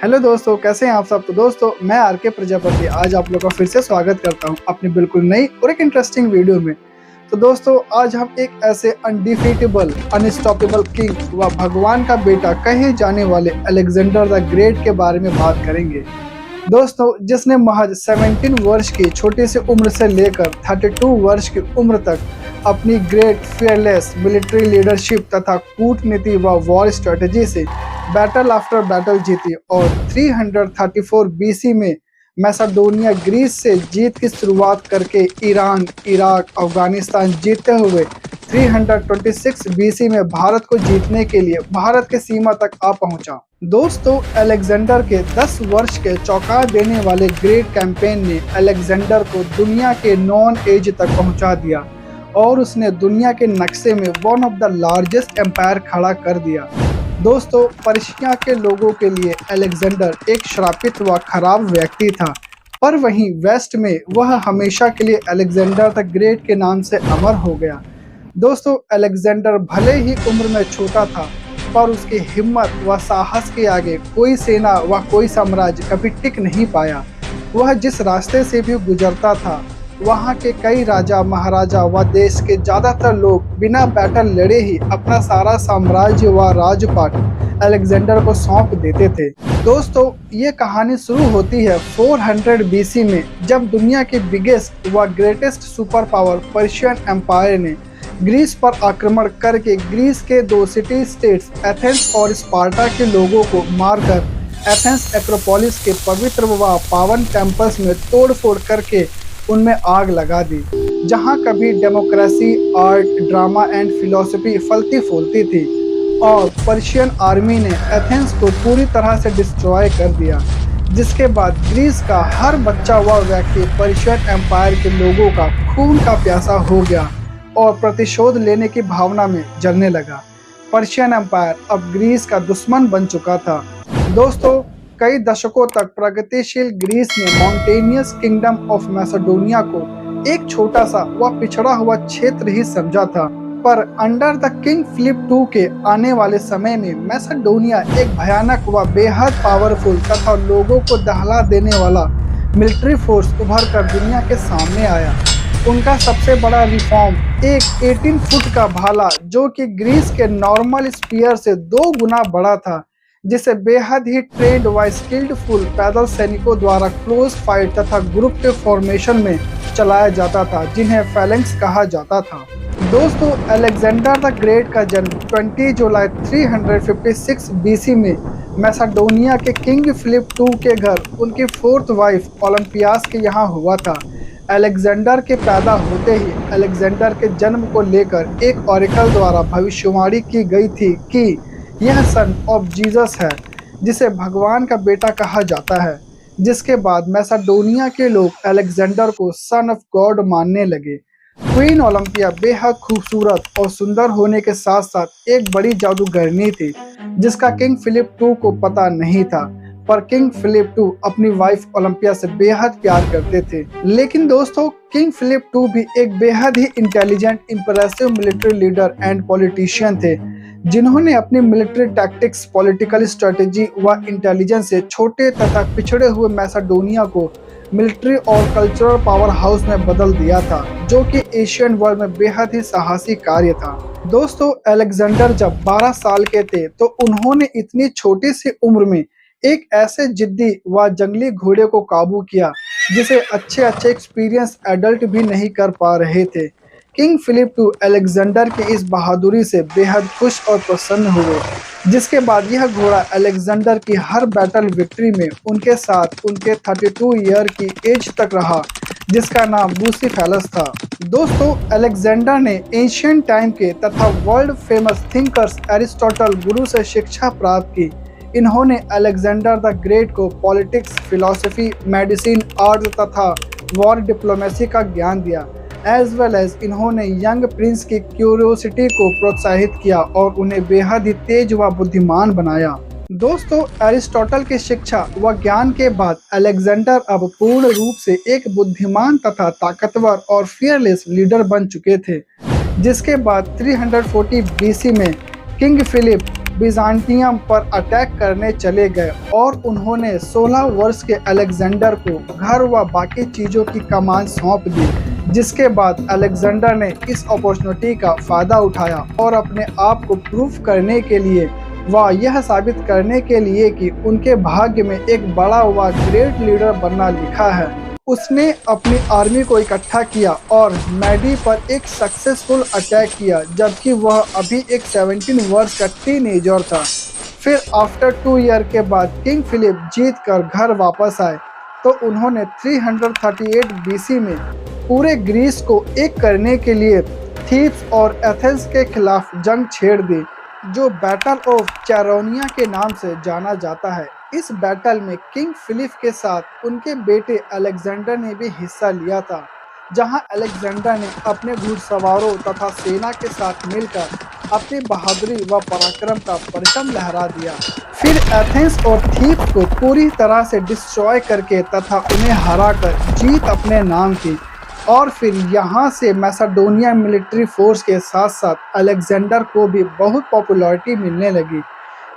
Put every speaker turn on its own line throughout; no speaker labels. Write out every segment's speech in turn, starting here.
Hello दोस्तों, कैसे हैं आप सब। तो दोस्तों, मैं आर.के. प्रजापति आज आप लोगों का फिर से स्वागत करता हूं अपनी बिल्कुल नई और एक इंटरेस्टिंग वीडियो में। तो दोस्तों, आज हम एक ऐसे अनडिफीटेबल अनस्टॉपेबल किंग व भगवान का बेटा कहे जाने वाले अलेक्जेंडर द ग्रेट के बारे में बात करेंगे। दोस्तों, जिसने महज 17 वर्ष की छोटी सी उम्र से लेकर 32 वर्ष की उम्र तक अपनी ग्रेट फियरलेस मिलिट्री लीडरशिप तथा कूटनीति व वॉर स्ट्रेटजी से बैटल आफ्टर बैटल जीती और 334 बीसी में मैसेडोनिया ग्रीस से जीत की शुरुआत करके ईरान, इराक, अफगानिस्तान जीतते हुए 326 बीसी में भारत को जीतने के लिए भारत के सीमा तक आ पहुंचा। दोस्तों, अलेक्जेंडर के 10 वर्ष के चौंका देने वाले ग्रेट कैंपेन ने अलेक्जेंडर को दुनिया के नॉन एज तक पहुंचा दिया और उसने दुनिया के नक्शे में one of the largest empire खड़ा कर दिया। दोस्तों, पर्शिया के लोगों के लिए अलेक्जेंडर एक श्रापित व खराब व्यक्ति था, पर वहीं वेस्ट में वह हमेशा के लिए अलेक्जेंडर द ग्रेट के नाम से अमर हो गया। दोस्तों, अलेक्जेंडर भले ही उम्र में छोटा था, पर उसकी हिम्मत व साहस के आगे कोई सेना व कोई साम्राज्य कभी टिक नहीं पाया। वह जिस रास्ते से भी गुजरता था, वहाँ के कई राजा, महाराजा व देश के ज्यादातर लोग बिना बैटल लड़े ही अपना सारा साम्राज्य व राजपाट अलेक्जेंडर को सौंप देते थे। दोस्तों, ये कहानी शुरू होती है 400 बीसी में, जब दुनिया के बिगेस्ट व greatest super power Persian empire ने ग्रीस पर आक्रमण करके ग्रीस के 2 सिटी स्टेट्स एथेंस और स्पार्टा के लोगों को मारकर एथेंस एक्रोपोलिस के पवित्र व पावन टेम्पल्स में तोड़फोड़ करके उनमें आग लगा दी। जहां कभी democracy, art, drama and philosophy फलती फूलती थी, और पर्शियन आर्मी ने एथेंस को पूरी तरह से डिस्ट्रॉय कर दिया, जिसके बाद ग्रीस का हर बच्चा व व्यक्ति पर्शियन एम्पायर के लोगों का खून का प्यासा हो गया और प्रतिशोध लेने की भावना में जलने लगा। पर्शियन एम्पायर अब ग्रीस का दुश्मन बन चुका था। दोस्तों, कई दशकों तक प्रगतिशील ग्रीस ने माउंटेनियस किंगडम ऑफ मैसेडोनिया को एक छोटा सा व पिछड़ा हुआ क्षेत्र ही समझा था, पर under the king Philip II के आने वाले समय में मैसेडोनिया एक भयानक व बेहद पावरफुल तथा लोगों को दहला देने वाला मिलिट्री फोर्स उभर कर दुनिया के सामने आया। उनका सबसे बड़ा रिफॉर्म एक 18 फुट का भाला, जो कि ग्रीस के नॉर्मल स्पीयर से 2 गुना बड़ा था, जिसे बेहद ही ट्रेंड व स्किल्डफुल पैदल सैनिकों द्वारा क्लोज फाइट तथा ग्रुप के फॉर्मेशन में चलाया जाता था, जिन्हें फैलेंक्स कहा जाता था। दोस्तों, अलेक्जेंडर द ग्रेट का जन्म 20 जुलाई 356 बीसी में मैसेडोनिया के किंग फिलिप II के घर उनकी 4th वाइफ ओलंपियास के यहाँ हुआ था। अलेक्जेंडर के पैदा होते ही अलेक्जेंडर के जन्म को लेकर एक ऑरेकल द्वारा भविष्यवाणी की गई थी कि यह सन ऑफ जीसस है, जिसे भगवान का बेटा कहा जाता है। जिसके बाद मैसेडोनिया के लोग अलेक्जेंडर को सन ऑफ गॉड मानने लगे। क्वीन ओलंपिया बेहद खूबसूरत और सुंदर होने के साथ साथ एक बड़ी जादूगरनी थी, जिसका किंग फिलिप II को पता नहीं था, पर किंग फिलिप II अपनी वाइफ ओलंपिया से बेहद प्यार करते थे। लेकिन दोस्तों, किंग फिलिप II भी एक बेहद ही intelligent, impressive military leader and politician थे, जिन्होंने अपनी मिलिट्री टैक्टिक्स, पॉलिटिकल स्ट्रेटेजी व इंटेलिजेंस से छोटे तथा पिछड़े हुए मैसेडोनिया को मिलिट्री और कल्चरल पावर हाउस में बदल दिया था, जो कि एशियन वर्ल्ड में बेहद ही साहसी कार्य था। दोस्तों, अलेक्जेंडर जब 12 साल के थे, तो उन्होंने इतनी छोटी सी उम्र में एक ऐसे जिद्दी व जंगली घोड़े को काबू किया, जिसे अच्छे एक्सपीरियंस एडल्ट भी नहीं कर पा रहे थे। किंग फिलिप II अलेक्जेंडर की इस बहादुरी से बेहद खुश और प्रसन्न हुए, जिसके बाद यह घोड़ा अलेक्जेंडर की हर बैटल विक्ट्री में उनके साथ उनके 32 ईयर की एज तक रहा, जिसका नाम बुसीफेलस था। दोस्तों, अलेक्जेंडर ने एशियन टाइम के तथा वर्ल्ड फेमस थिंकर्स एरिस्टोटल गुरु से शिक्षा प्राप्त की। इन्होंने अलेक्जेंडर द ग्रेट को पॉलिटिक्स, फिलॉसफी, मेडिसिन, आर्ट तथा वॉर डिप्लोमेसी का ज्ञान दिया। एज वेल एज इन्होंने यंग प्रिंस की क्यूरियोसिटी को प्रोत्साहित किया और उन्हें बेहद ही तेज व बुद्धिमान बनाया। दोस्तों, एरिस्टोटल की शिक्षा व ज्ञान के बाद अलेक्जेंडर अब पूर्ण रूप से एक बुद्धिमान तथा ताकतवर और फियरलेस लीडर बन चुके थे। जिसके बाद 340 बीसी में किंग फिलिप बिजांटियम पर अटैक करने चले गए और उन्होंने 16 वर्ष के अलेक्जेंडर को घर व बाकी चीजों की कमान सौंप दी, जिसके बाद अलेक्जेंडर ने इस अपॉर्चुनिटी का फायदा उठाया और अपने आप को प्रूफ करने के लिए व यह साबित करने के लिए कि उनके भाग्य में एक बड़ा व ग्रेट लीडर बनना लिखा है, उसने अपनी आर्मी को इकट्ठा किया और मैडी पर एक सक्सेसफुल अटैक किया, जबकि वह अभी एक 17 वर्ष का टीनेजर था। फिर आफ्टर 2 ईयर के बाद किंग फिलिप जीत कर घर वापस आए तो उन्होंने 338 बीसी में पूरे ग्रीस को एक करने के लिए थीब्स और एथेंस के खिलाफ जंग छेड़ दी, जो बैटल ऑफ चैरोनिया के नाम से जाना जाता है। इस बैटल में किंग फिलिप के साथ उनके बेटे अलेक्जेंडर ने भी हिस्सा लिया था, जहां अलेक्जेंडर ने अपने घुड़सवारों तथा सेना के साथ मिलकर अपनी बहादुरी व पराक्रम का परचम लहरा दिया। फिर एथेंस और थीब्स को पूरी तरह से डिस्ट्रॉय करके तथा उन्हें हराकर जीत अपने नाम की। और फिर यहाँ से मैसेडोनिया मिलिट्री फोर्स के साथ साथ अलेक्जेंडर को भी बहुत पॉपुलैरिटी मिलने लगी,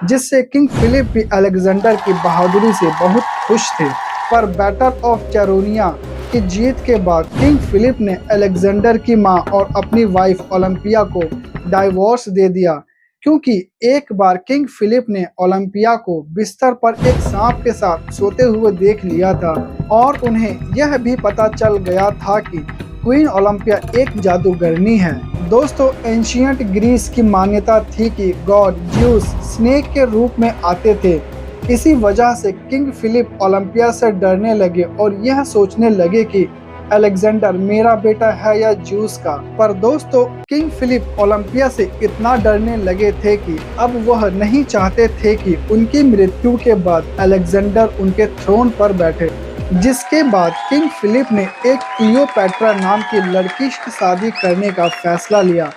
जिससे किंग फिलिप भी अलेक्जेंडर की बहादुरी से बहुत खुश थे। पर बैटल ऑफ चैरोनिया की जीत के बाद किंग फिलिप ने अलेक्जेंडर की मां और अपनी वाइफ ओलंपिया को डाइवोर्स दे दिया, क्योंकि एक बार किंग फिलिप ने ओलंपिया को बिस्तर पर एक सांप के साथ सोते हुए देख लिया था और उन्हें यह भी पता चल गया था कि क्वीन ओलंपिया एक जादूगरनी है। दोस्तों, एंशियंट ग्रीस की मान्यता थी कि गॉड ज्यूस स्नेक के रूप में आते थे। इसी वजह से किंग फिलिप ओलंपिया से डरने लगे और यह सोचने लगे कि अलेक्जेंडर मेरा बेटा है या ज्यूस का। पर दोस्तों, किंग फिलिप ओलंपिया से इतना डरने लगे थे कि अब वह नहीं चाहते थे कि उनकी मृत्यु के बाद अलेक्जेंडर उनके थ्रोन पर बैठे, जिसके बाद किंग फिलिप ने एक क्लियोपैट्रा नाम की लड़की से शादी करने का फैसला लिया।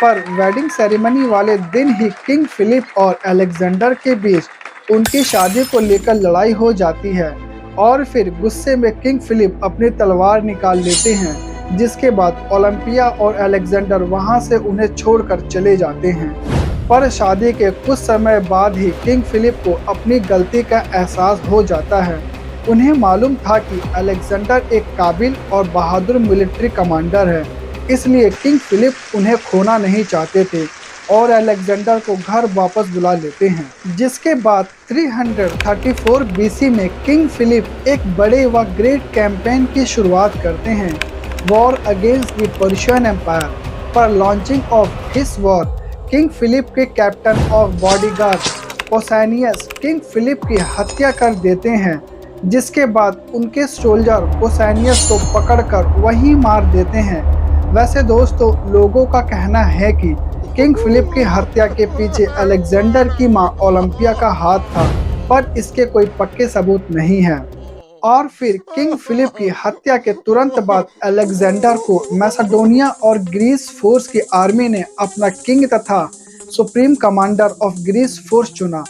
पर वेडिंग सेरेमनी वाले दिन ही किंग फिलिप और अलेक्जेंडर के बीच उनकी शादी को लेकर लड़ाई हो जाती है और फिर गुस्से में किंग फिलिप अपनी तलवार निकाल लेते हैं, जिसके बाद ओलंपिया और अलेक्जेंडर वहां से उन्हें छोड़कर चले जाते हैं। पर शादी के कुछ समय बाद ही किंग फिलिप को अपनी गलती का एहसास हो जाता है। उन्हें मालूम था कि अलेक्जेंडर एक काबिल और बहादुर मिलिट्री कमांडर है, इसलिए किंग फिलिप उन्हें खोना नहीं चाहते थे और अलेक्जेंडर को घर वापस बुला लेते हैं। जिसके बाद 334 बीसी में किंग फिलिप एक बड़े व ग्रेट कैंपेन की शुरुआत करते हैं, war against the Persian Empire. पर launching of this war, king Philip के captain of bodyguard Pausanias king Philip की हत्या कर देते हैं, जिसके बाद उनके सोल्जर पोसानियस को पकड़कर वहीं मार देते हैं। वैसे दोस्तों, लोगों का कहना है कि किंग फिलिप की हत्या के पीछे अलेक्जेंडर की मां ओलंपिया का हाथ था, पर इसके कोई पक्के सबूत नहीं है। और फिर किंग फिलिप की हत्या के तुरंत बाद अलेक्जेंडर को मैसेडोनिया और ग्रीस फोर्स की आर्मी ने अपना किंग तथा supreme commander of Greece force चुना,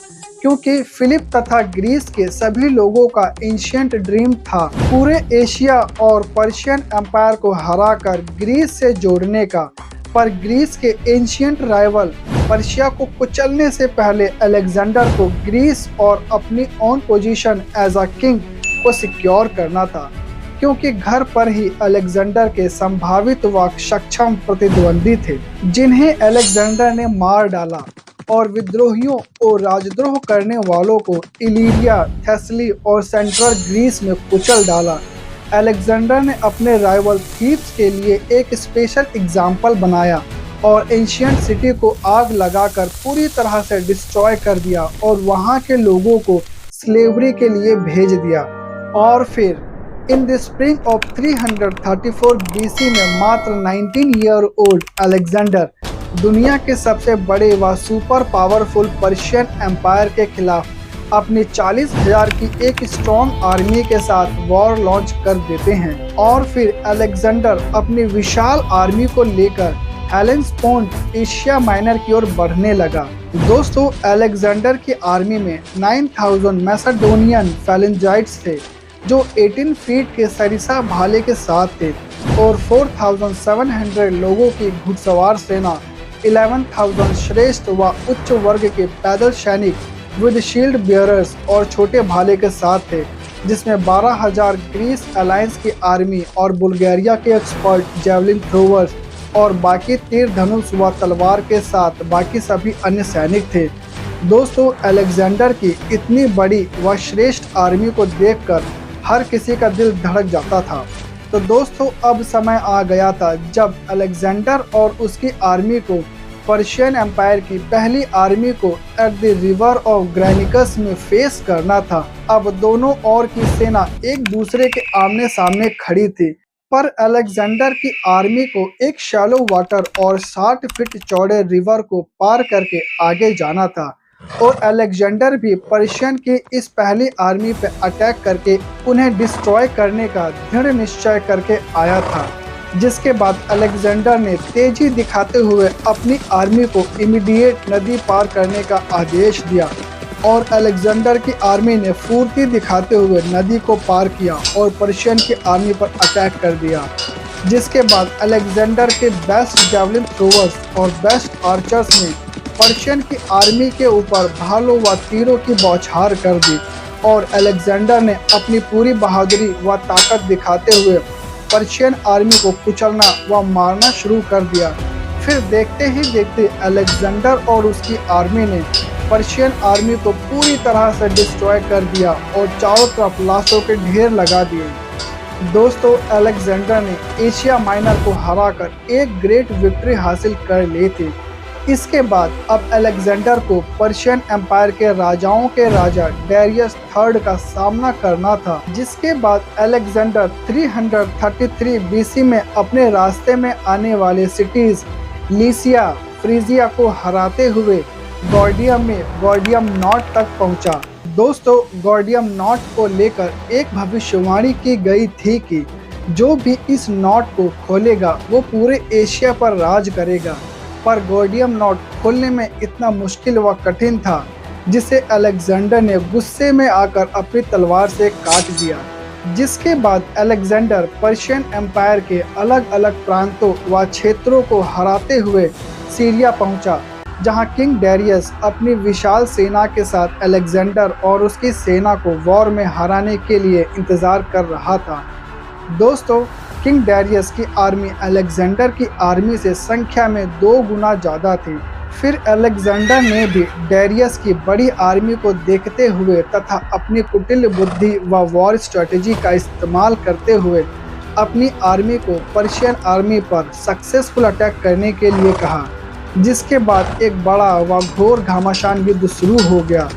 क्योंकि फिलिप तथा ग्रीस के सभी लोगों का एंशिएंट ड्रीम था पूरे एशिया और पर्शियन एम्पायर को हराकर ग्रीस से जोड़ने का। पर ग्रीस के एंशिएंट राइवल पर्शिया को कुचलने से पहले अलेक्जेंडर को ग्रीस और अपनी own position as a king को सिक्योर करना था, क्योंकि घर पर ही अलेक्जेंडर के संभावित व सक्षम प्रतिद्वंदी थे, जिन्हें अलेक्जेंडर ने मार डाला और विद्रोहियों और राजद्रोह करने वालों को इलीरिया, थेसली और सेंट्रल ग्रीस में कुचल डाला। अलेक्जेंडर ने अपने राइवल थीब्स के लिए एक स्पेशल एग्जाम्पल बनाया और एंशिएंट सिटी को आग लगाकर पूरी तरह से डिस्ट्रॉय कर दिया और वहां के लोगों को स्लेवरी के लिए भेज दिया। और फिर in the spring of 334 BC में मात्र 19 ईयर ओल्ड अलेक्जेंडर दुनिया के सबसे बड़े व सुपर पावरफुल पर्शियन एम्पायर के खिलाफ अपनी 40,000 की एक स्ट्रॉन्ग आर्मी के साथ वॉर लॉन्च कर देते हैं। और फिर अलेक्जेंडर अपनी विशाल आर्मी को लेकर हेलेस्पोर्ट एशिया माइनर की ओर बढ़ने लगा। दोस्तों, अलेक्जेंडर की आर्मी में 9,000 मैसेडोनियन फैलेंजाइट्स थे, जो 18 फीट के सरिसा भाले के साथ थे, और 4,700 लोगों की घुड़सवार सेना 11,000 श्रेष्ठ व उच्च वर्ग के पैदल सैनिक विद शील्ड बियरर्स और छोटे भाले के साथ थे, जिसमें 12,000 ग्रीस अलायंस की आर्मी और बुल्गारिया के एक्सपर्ट जेवलिन थ्रोवर्स और बाकी तीर धनुष व तलवार के साथ बाकी सभी अन्य सैनिक थे। दोस्तों, अलेक्जेंडर की इतनी बड़ी व श्रेष्ठ आर्मी को देखकर हर किसी का दिल धड़क जाता था। तो दोस्तों, अब समय आ गया था जब अलेक्जेंडर और उसकी आर्मी को पर्शियन एम्पायर की पहली आर्मी को एट द रिवर ऑफ ग्रैनिकस में फेस करना था। अब दोनों ओर की सेना एक दूसरे के आमने सामने खड़ी थी, पर अलेक्जेंडर की आर्मी को एक शैलो वाटर और 60 फीट चौड़े रिवर को पार करके आगे जाना था और अलेक्जेंडर भी पर्शियन की इस पहली आर्मी पर अटैक करके उन्हें डिस्ट्रॉय करने का दृढ़ निश्चय करके आया था। जिसके बाद अलेक्जेंडर ने तेजी दिखाते हुए अपनी आर्मी को इमीडिएट नदी पार करने का आदेश दिया और अलेक्जेंडर की आर्मी ने फुर्ती दिखाते हुए नदी को पार किया और पर्शियन की आर्मी पर अटैक कर दिया। जिसके बाद अलेक्जेंडर के बेस्ट जेवलिन थ्रोवर्स और बेस्ट आर्चर्स ने पर्शियन की आर्मी के ऊपर भालों व तीरों की बौछार कर दी और अलेक्जेंडर ने अपनी पूरी बहादुरी व ताकत दिखाते हुए पर्शियन आर्मी को कुचलना व मारना शुरू कर दिया। फिर देखते ही देखते अलेक्जेंडर और उसकी आर्मी ने पर्शियन आर्मी को पूरी तरह से डिस्ट्रॉय कर दिया और चारों तरफ लाशों के ढेर लगा दिए। दोस्तों, अलेक्जेंडर ने एशिया माइनर को हराकर एक ग्रेट विक्ट्री हासिल कर ली थी। इसके बाद अब अलेक्जेंडर को पर्शियन एम्पायर के राजाओं के राजा डेरियस III का सामना करना था। जिसके बाद अलेक्जेंडर 333 बीसी में अपने रास्ते में आने वाले सिटीज लीसिया, फ्रीजिया को हराते हुए गॉर्डियम में गॉर्डियम नॉट तक पहुंचा। दोस्तों, गॉर्डियम नॉट को लेकर एक भविष्यवाणी की गई थी कि जो भी इस नॉट को खोलेगा वो पूरे एशिया पर राज करेगा, पर गॉर्डियम नॉट खोलने में इतना मुश्किल व कठिन था जिसे अलेक्जेंडर ने गुस्से में आकर अपनी तलवार से काट दिया। जिसके बाद अलेक्जेंडर पर्शियन एम्पायर के अलग अलग प्रांतों व क्षेत्रों को हराते हुए सीरिया पहुंचा, जहां किंग डेरियस अपनी विशाल सेना के साथ अलेक्जेंडर और उसकी सेना को वॉर में हराने के लिए इंतजार कर रहा था। दोस्तों, किंग डेरियस की आर्मी अलेक्जेंडर की आर्मी से संख्या में 2 गुना ज़्यादा थी। फिर अलेक्जेंडर ने भी डेरियस की बड़ी आर्मी को देखते हुए तथा अपनी कुटिल बुद्धि व वॉर स्ट्रेटेजी का इस्तेमाल करते हुए अपनी आर्मी को पर्शियन आर्मी पर सक्सेसफुल अटैक करने के लिए कहा। जिसके बाद एक बड़ा व घोर घमासान युद्ध शुरू हो गया।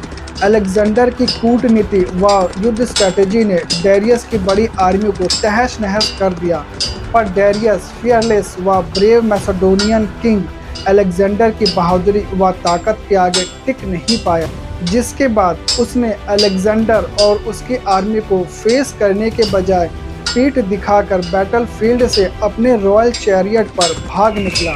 अलेक्जेंडर की कूटनीति व युद्ध स्ट्रेटेजी ने डेरियस की बड़ी आर्मी को तहस नहस कर दिया, पर डेरियस फियरलेस व ब्रेव मैसेडोनियन किंग अलेक्जेंडर की बहादुरी व ताकत के आगे टिक नहीं पाया। जिसके बाद उसने अलेक्जेंडर और उसकी आर्मी को फेस करने के बजाय पीठ दिखाकर बैटलफील्ड से अपने रॉयल चैरियट पर भाग निकला।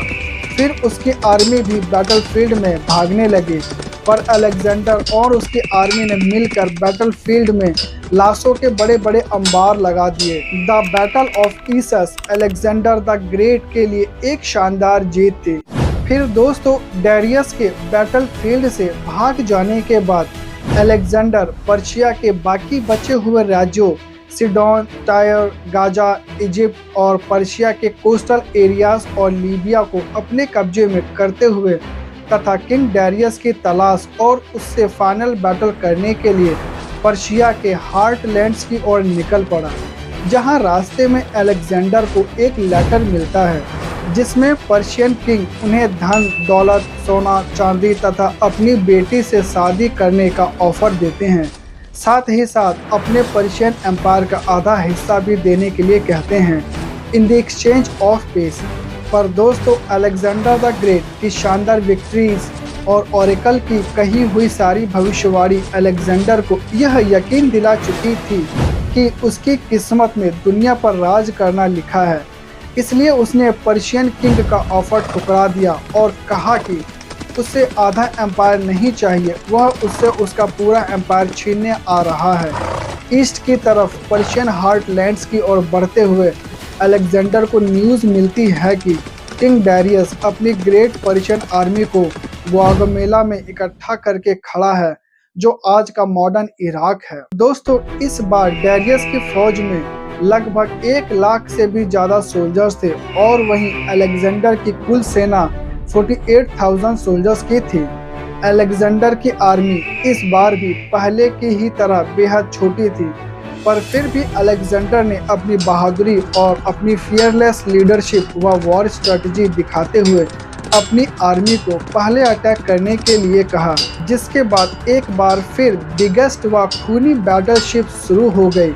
फिर उसकी आर्मी भी बैटलफील्ड में भागने लगी, पर अलेक्जेंडर और उसकी आर्मी ने मिलकर बैटलफील्ड में लाशों के बड़े बड़े अंबार लगा दिए। The battle of Issus Alexander the Great के लिए एक शानदार जीत थी। फिर दोस्तों, डेरियस के बैटलफील्ड से भाग जाने के बाद अलेक्जेंडर पर्शिया के बाकी बचे हुए राज्यों सिडोन, टायर, गाजा, इजिप्ट और पर्शिया के कोस्टल एरियाज और लीबिया को अपने कब्जे में करते हुए तथा किंग डेरियस की तलाश और उससे फाइनल बैटल करने के लिए पर्शिया के हार्टलैंड्स की ओर निकल पड़ा, जहां रास्ते में अलेक्जेंडर को एक लेटर मिलता है जिसमें पर्शियन किंग उन्हें धन, दौलत, सोना, चांदी तथा अपनी बेटी से शादी करने का ऑफर देते हैं। साथ ही साथ अपने पर्शियन एम्पायर का आधा हिस्सा भी देने के लिए कहते हैं in the exchange of peace. पर दोस्तों, अलेक्जेंडर द ग्रेट की शानदार विक्ट्रीज और ओरेकल की कही हुई सारी भविष्यवाणी अलेक्जेंडर को यह यकीन दिला चुकी थी कि उसकी किस्मत में दुनिया पर राज करना लिखा है। इसलिए उसने पर्शियन किंग का ऑफर ठुकरा दिया और कहा कि उसे आधा एम्पायर नहीं चाहिए, वह उससे उसका पूरा एम्पायर छीनने आ रहा है। ईस्ट की तरफ पर्शियन हार्टलैंड्स की ओर बढ़ते हुए अलेक्जेंडर को न्यूज़ मिलती है कि किंग डैरियस अपनी ग्रेट पर्शियन आर्मी को ग्वागमेला में इकट्ठा करके खड़ा है, जो आज का मॉडर्न इराक है। दोस्तों, इस बार डैरियस की फौज में लगभग 1 लाख से भी ज्यादा सोल्जर्स थे और वहीं अलेक्जेंडर की कुल सेना 48,000 सोल्जर्स की थी। अलेक्जेंडर की आर्मी इस बार भी पहले की ही तरह बेहद छोटी थी, पर फिर भी अलेक्जेंडर ने अपनी बहादुरी और अपनी फियरलेस लीडरशिप व वॉर स्ट्रेटजी दिखाते हुए अपनी आर्मी को पहले अटैक करने के लिए कहा, जिसके बाद एक बार फिर बिगेस्ट व खूनी बैटलशिप शुरू हो गई,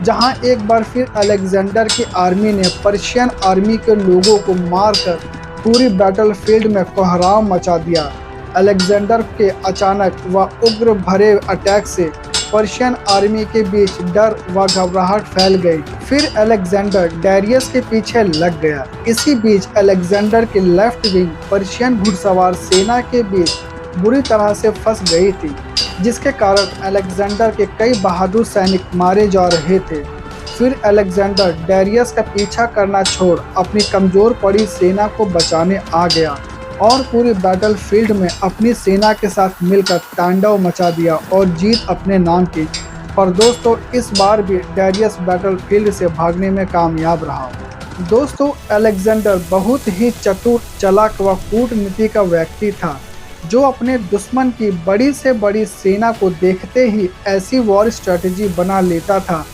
जहां एक बार फिर अलेक्जेंडर की आर्मी ने पर्शियन आर्मी के लोगों को मारकर पूरी बैटलफील्ड में कोहराम मचा दिया। अलेक्जेंडर के अचानक व उग्र भरे अटैक से पर्शियन आर्मी के बीच डर व घबराहट फैल गई। फिर अलेक्जेंडर डैरियस के पीछे लग गया। इसी बीच अलेक्जेंडर की लेफ्ट विंग पर्शियन घुड़सवार सेना के बीच बुरी तरह से फंस गई थी, जिसके कारण अलेक्जेंडर के कई बहादुर सैनिक मारे जा रहे थे। फिर अलेक्जेंडर डैरियस का पीछा करना छोड़ अपनी कमजोर पड़ी सेना को बचाने आ गया और पूरी बैटलफील्ड में अपनी सेना के साथ मिलकर तांडव मचा दिया और जीत अपने नाम की। पर दोस्तों, इस बार भी डैरियस बैटलफील्ड से भागने में कामयाब रहा। दोस्तों, अलेक्जेंडर बहुत ही चतुर, चालाक व कूटनीति का व्यक्ति था, जो अपने दुश्मन की बड़ी से बड़ी सेना को देखते ही ऐसी वॉर स्ट्रेटजी बना लेता था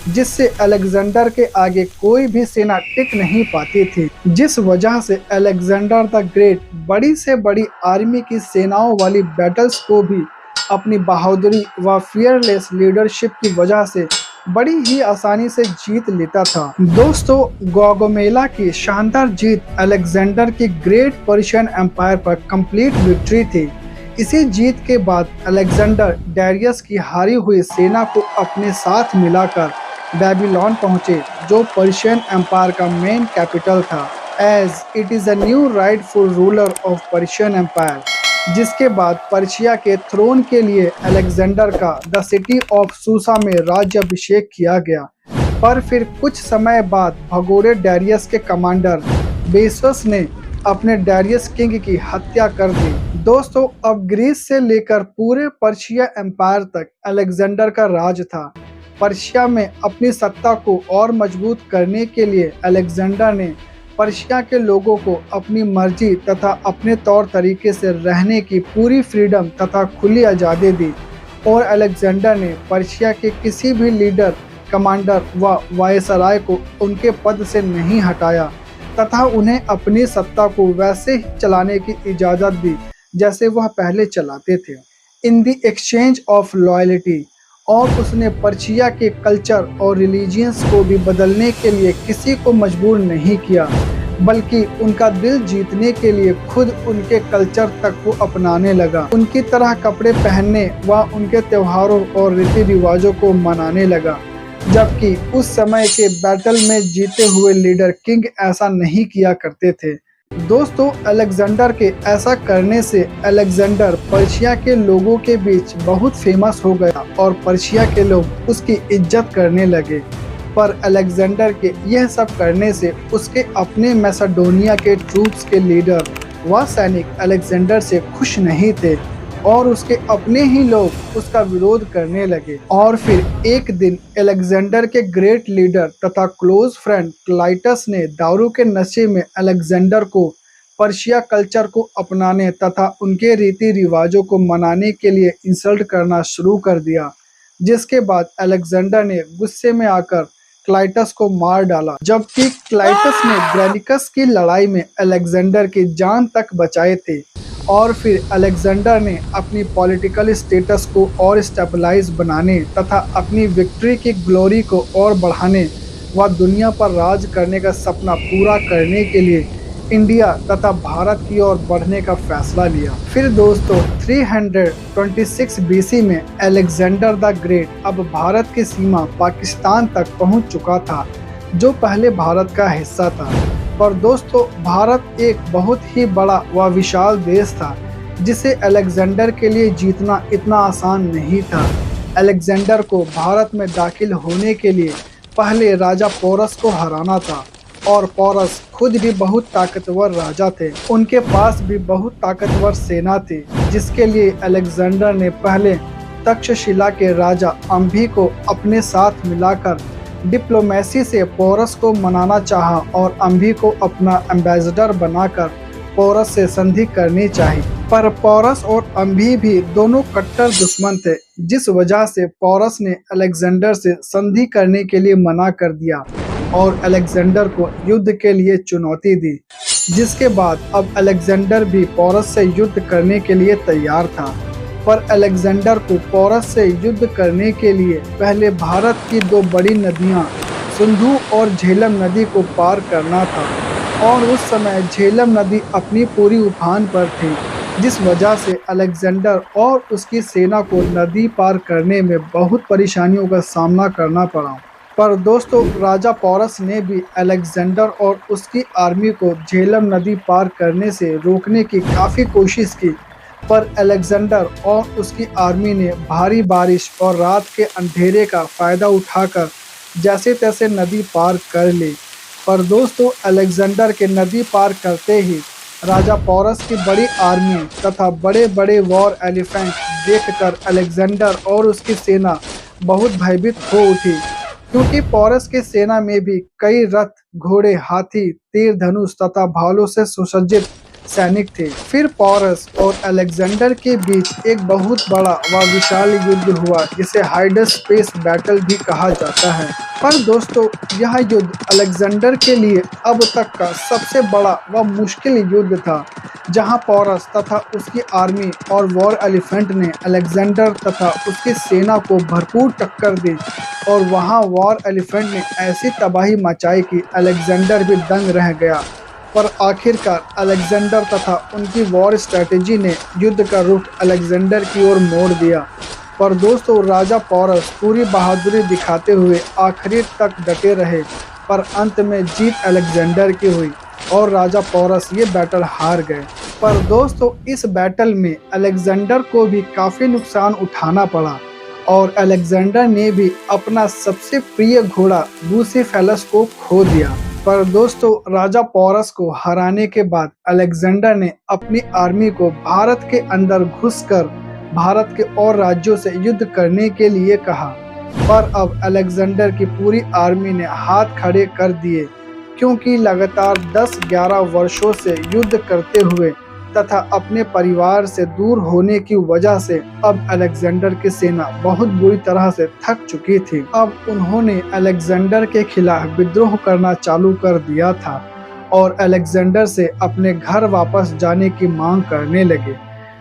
जिससे अलेक्जेंडर के आगे कोई भी सेना टिक नहीं पाती थी, जिस वजह से अलेक्जेंडर द ग्रेट बड़ी से बड़ी आर्मी की सेनाओं वाली बैटल्स को भी अपनी बहादुरी व फियरलेस लीडरशिप की वजह से बड़ी ही आसानी से जीत लेता था। दोस्तों, ग्वागमेला की शानदार जीत अलेक्जेंडर की ग्रेट पर्शियन एम्पायर पर कंप्लीट विक्ट्री थी। इसी जीत के बाद अलेक्जेंडर डैरियस की हारी हुई सेना को अपने साथ मिलाकर बेबीलोन पहुंचे, जो पर्शियन एम्पायर का मेन कैपिटल था, as it is a new rightful ruler of Persian empire. जिसके बाद पर्शिया के थ्रोन के लिए अलेक्जेंडर का द सिटी ऑफ सूसा में राज्याभिषेक किया गया। पर फिर कुछ समय बाद भगोड़े डैरियस के कमांडर बेसस ने अपने डैरियस किंग की हत्या कर दी। दोस्तों, अब ग्रीस से लेकर पूरे पर्शिया एम्पायर तक अलेक्जेंडर का राज था। पर्शिया में अपनी सत्ता को और मजबूत करने के लिए अलेक्जेंडर ने पर्शिया के लोगों को अपनी मर्जी तथा अपने तौर तरीके से रहने की पूरी फ्रीडम तथा खुली आज़ादी दी और अलेक्जेंडर ने पर्शिया के किसी भी लीडर, कमांडर व वायसराय को उनके पद से नहीं हटाया तथा उन्हें अपनी सत्ता को वैसे ही चलाने की इजाज़त दी जैसे वह पहले चलाते थे, in the exchange of loyalty. और उसने पर्शिया के कल्चर और रिलीजियंस को भी बदलने के लिए किसी को मजबूर नहीं किया, बल्कि उनका दिल जीतने के लिए खुद उनके कल्चर तक को अपनाने लगा, उनकी तरह कपड़े पहनने व उनके त्योहारों और रीति रिवाजों को मनाने लगा। जबकि उस समय के बैटल में जीते हुए लीडर किंग ऐसा नहीं किया करते थे। दोस्तों, अलेक्जेंडर के ऐसा करने से अलेक्जेंडर पर्शिया के लोगों के बीच बहुत फेमस हो गया और पर्शिया के लोग उसकी इज्जत करने लगे। पर अलेक्जेंडर के यह सब करने से उसके अपने मैसेडोनिया के ट्रूप्स के लीडर व सैनिक अलेक्जेंडर से खुश नहीं थे और उसके अपने ही लोग उसका विरोध करने लगे। और फिर एक दिन अलेक्जेंडर के ग्रेट लीडर तथा क्लोज फ्रेंड क्लाइटस ने दारू के नशे में अलेक्जेंडर को पर्शिया कल्चर को अपनाने तथा उनके रीति रिवाजों को मनाने के लिए इंसल्ट करना शुरू कर दिया, जिसके बाद अलेक्जेंडर ने गुस्से में आकर क्लाइटस को मार डाला। जबकि क्लाइटस ने ग्रेनिकस की लड़ाई में अलेक्जेंडर की जान तक बचाए थे। और फिर अलेक्जेंडर ने अपनी पॉलिटिकल स्टेटस को और स्टेबलाइज बनाने तथा अपनी विक्ट्री की ग्लोरी को और बढ़ाने व दुनिया पर राज करने का सपना पूरा करने के लिए इंडिया तथा भारत की ओर बढ़ने का फैसला लिया। फिर दोस्तों, 326 BC में अलेक्जेंडर द ग्रेट अब भारत की सीमा पाकिस्तान तक पहुंच चुका था, जो पहले भारत का हिस्सा था। पर दोस्तों, भारत एक बहुत ही बड़ा व विशाल देश था, जिसे अलेक्जेंडर के लिए जीतना इतना आसान नहीं था। अलेक्जेंडर को भारत में दाखिल होने के लिए पहले राजा पोरस को हराना था और पोरस खुद भी बहुत ताकतवर राजा थे। उनके पास भी बहुत ताकतवर सेना थी, जिसके लिए अलेक्जेंडर ने पहले तक्षशिला के राजा अम्भी को अपने साथ मिलाकर डिप्लोमेसी से पोरस को मनाना चाहा और अम्भी को अपना एम्बेसडर बनाकर पोरस से संधि करनी चाहिए। पर पोरस और अम्भी भी दोनों कट्टर दुश्मन थे, जिस वजह से पोरस ने अलेक्जेंडर से संधि करने के लिए मना कर दिया और अलेक्जेंडर को युद्ध के लिए चुनौती दी। जिसके बाद अब अलेक्जेंडर भी पोरस से युद्ध करने के लिए तैयार था। पर अलेक्जेंडर को पोरस से युद्ध करने के लिए पहले भारत की दो बड़ी नदियां सिंधु और झेलम नदी को पार करना था और उस समय झेलम नदी अपनी पूरी उफान पर थी, जिस वजह से अलेक्जेंडर और उसकी सेना को नदी पार करने में बहुत परेशानियों का सामना करना पड़ा। पर दोस्तों, राजा पोरस ने भी अलेक्जेंडर और उसकी आर्मी को झेलम नदी पार करने से रोकने की काफ़ी कोशिश की, पर अलेक्जेंडर और उसकी आर्मी ने भारी बारिश और रात के अंधेरे का फ़ायदा उठाकर जैसे तैसे नदी पार कर ली। पर दोस्तों, अलेक्जेंडर के नदी पार करते ही राजा पोरस की बड़ी आर्मी तथा बड़े बड़े वॉर एलिफेंट देखकर अलेक्जेंडर और उसकी सेना बहुत भयभीत हो उठी, क्योंकि पोरस की सेना में भी कई रथ, घोड़े, हाथी, तीर धनुष तथा भालों से सुसज्जित सैनिक थे। फिर पोरस और अलेक्जेंडर के बीच एक बहुत बड़ा व विशाल युद्ध हुआ, जिसे हाइडस स्पेस बैटल भी कहा जाता है। पर दोस्तों, यह युद्ध अलेक्जेंडर के लिए अब तक का सबसे बड़ा व मुश्किल युद्ध था, जहां पोरस तथा उसकी आर्मी और वॉर एलिफेंट ने अलेक्जेंडर तथा उसकी सेना को भरपूर टक्कर दी और वहां वॉर एलिफेंट ने ऐसी तबाही मचाई कि अलेक्जेंडर भी दंग रह गया। पर आखिरकार अलेक्जेंडर तथा उनकी वॉर स्ट्रेटेजी ने युद्ध का रुख अलेक्जेंडर की ओर मोड़ दिया। पर दोस्तों, राजा पोरस पूरी बहादुरी दिखाते हुए आखिरी तक डटे रहे, पर अंत में जीत अलेक्जेंडर की हुई और राजा पोरस ये बैटल हार गए। पर दोस्तों, इस बैटल में अलेक्जेंडर को भी काफ़ी नुकसान उठाना पड़ा और अलेक्जेंडर ने भी अपना सबसे प्रिय घोड़ा बुसेफेलस को खो दिया। पर दोस्तों, राजा पोरस को हराने के बाद अलेक्जेंडर ने अपनी आर्मी को भारत के अंदर घुसकर भारत के और राज्यों से युद्ध करने के लिए कहा। पर अब अलेक्जेंडर की पूरी आर्मी ने हाथ खड़े कर दिए, क्योंकि लगातार 10-11 वर्षों से युद्ध करते हुए तथा अपने परिवार से दूर होने की वजह से अब अलेक्जेंडर की सेना बहुत बुरी तरह से थक चुकी थी। अब उन्होंने अलेक्जेंडर के खिलाफ विद्रोह करना चालू कर दिया था और अलेक्जेंडर से अपने घर वापस जाने की मांग करने लगे।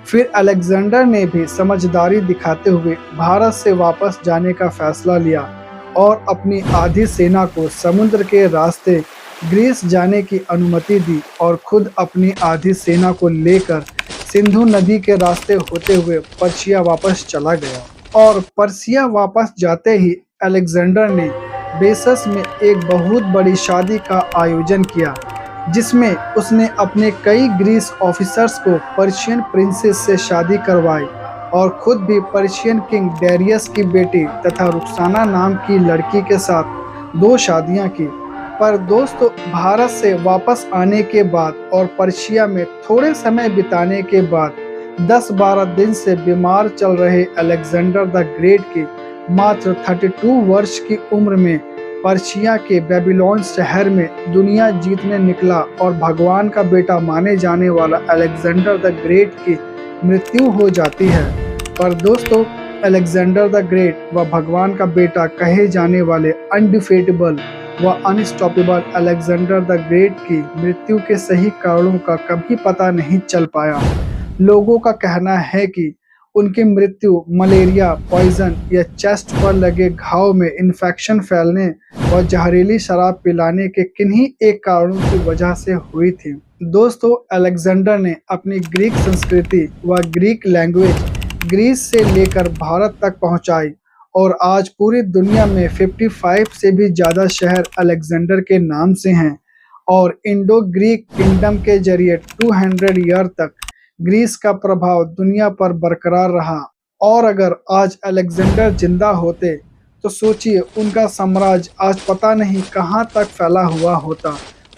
फिर अलेक्जेंडर ने भी समझदारी दिखाते हुए भारत से वापस जाने का फैसला लिया और अपनी आधी सेना को समुद्र के रास्ते ग्रीस जाने की अनुमति दी और खुद अपनी आधी सेना को लेकर सिंधु नदी के रास्ते होते हुए पर्शिया वापस चला गया। और पर्शिया वापस जाते ही अलेक्जेंडर ने बेसस में एक बहुत बड़ी शादी का आयोजन किया, जिसमें उसने अपने कई ग्रीस ऑफिसर्स को पर्शियन प्रिंसेस से शादी करवाई और खुद भी पर्शियन किंग डेरियस की बेटी तथा रुक्साना नाम की लड़की के साथ 2 शादियां की। पर दोस्तों, भारत से वापस आने के बाद और पर्शिया में थोड़े समय बिताने के बाद 10-12 दिन से बीमार चल रहे अलेक्जेंडर द ग्रेट की मात्र 32 वर्ष की उम्र में पर्शिया के बेबीलोन शहर में दुनिया जीतने निकला और भगवान का बेटा माने जाने वाला अलेक्जेंडर द ग्रेट की मृत्यु हो जाती है। पर दोस्तों, अलेक्जेंडर द ग्रेट व भगवान का बेटा कहे जाने वाले अनडिफीटेबल व अनस्टॉपेबल अलेक्जेंडर द ग्रेट की मृत्यु के सही कारणों का कभी पता नहीं चल पाया। लोगों का कहना है कि उनकी मृत्यु मलेरिया, पॉइजन या चेस्ट पर लगे घाव में इन्फेक्शन फैलने और जहरीली शराब पिलाने के किन्हीं एक कारणों की वजह से हुई थी। दोस्तों, अलेक्जेंडर ने अपनी ग्रीक संस्कृति व ग्रीक लैंग्वेज ग्रीस से लेकर भारत तक पहुंचाई और आज पूरी दुनिया में 55 से भी ज़्यादा शहर अलेक्जेंडर के नाम से हैं और इंडो ग्रीक किंगडम के जरिए 200 ईयर तक ग्रीस का प्रभाव दुनिया पर बरकरार रहा। और अगर आज अलेक्जेंडर जिंदा होते तो सोचिए उनका साम्राज्य आज पता नहीं कहां तक फैला हुआ होता।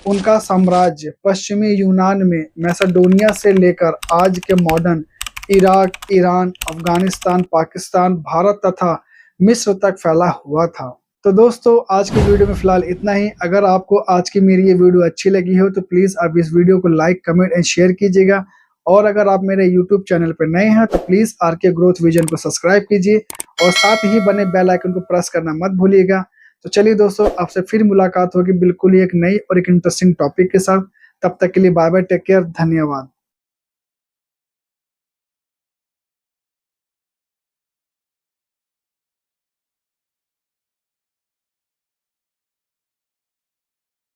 उनका साम्राज्य पश्चिमी यूनान में मैसेडोनिया से लेकर आज के modern Iraq, Iran, Afghanistan, Pakistan, Bharat तथा मिस्र तक फैला हुआ था। तो दोस्तों आज की वीडियो में फिलहाल इतना ही। अगर आपको आज की मेरी ये वीडियो अच्छी लगी हो तो प्लीज़ आप इस वीडियो को लाइक, कमेंट एंड शेयर कीजिएगा। और अगर आप मेरे यूट्यूब चैनल पर नए हैं तो प्लीज़ आरके ग्रोथ विजन को सब्सक्राइब कीजिए और साथ ही बने बेल आइकन को प्रेस करना मत भूलिएगा। तो चलिए दोस्तों, आपसे फिर मुलाकात होगी बिल्कुल ही एक नई और एक इंटरेस्टिंग टॉपिक के साथ। तब तक के लिए बाय बाय, टेक केयर, धन्यवाद।